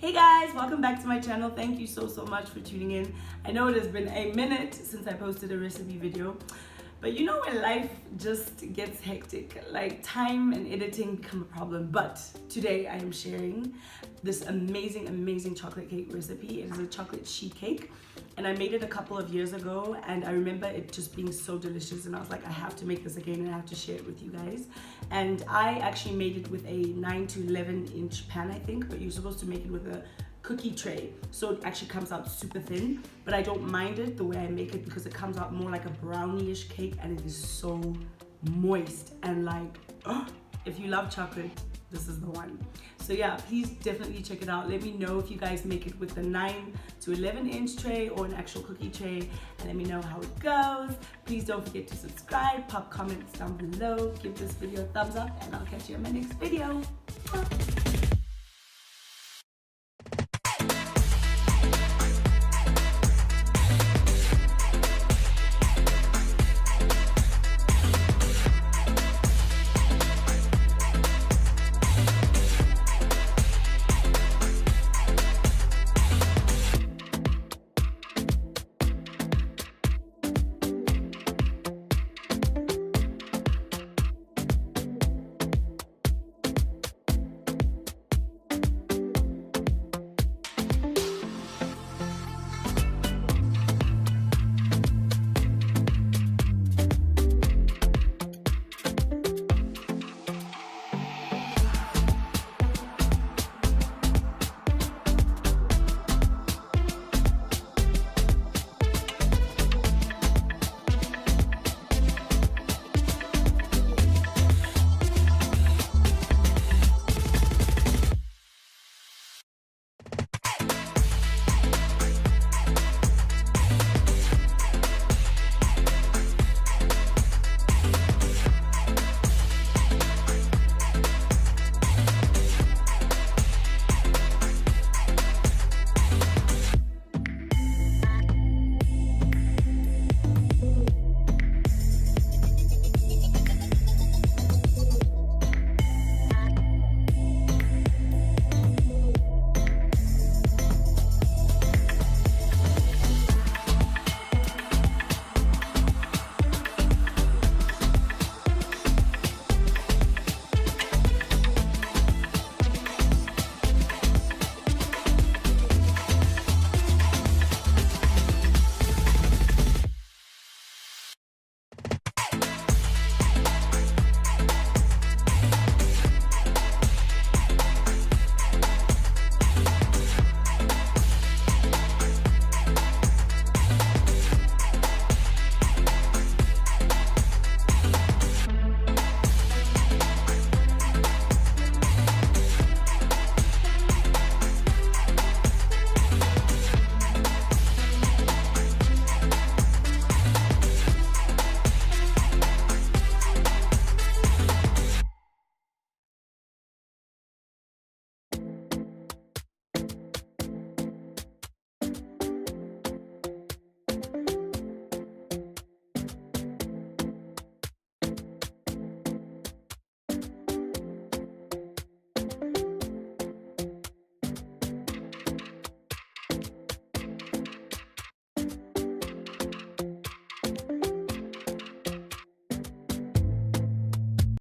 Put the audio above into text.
Hey guys, welcome back to my channel. Thank you so much for tuning in. I know it has been a minute since I posted a recipe video, but you know when life just gets hectic, like time and editing become a problem. But today I am sharing this amazing chocolate cake recipe. It is a chocolate sheet cake and I made it a couple of years ago, and I remember it just being so delicious, and I was like, I have to make this again and I have to share it with you guys. And I actually made it with a 9 to 11 inch pan, I think, but you're supposed to make it with a cookie tray, so it actually comes out super thin, but I don't mind it the way I make it because it comes out more like a brownie-ish cake, and it is so moist and like, if you love chocolate, this is the one. So yeah, please definitely check it out. Let me know if you guys make it with the 9 to 11 inch tray or an actual cookie tray, and let me know how it goes. Please don't forget to subscribe, pop comments down below, give this video a thumbs up, and I'll catch you in my next video.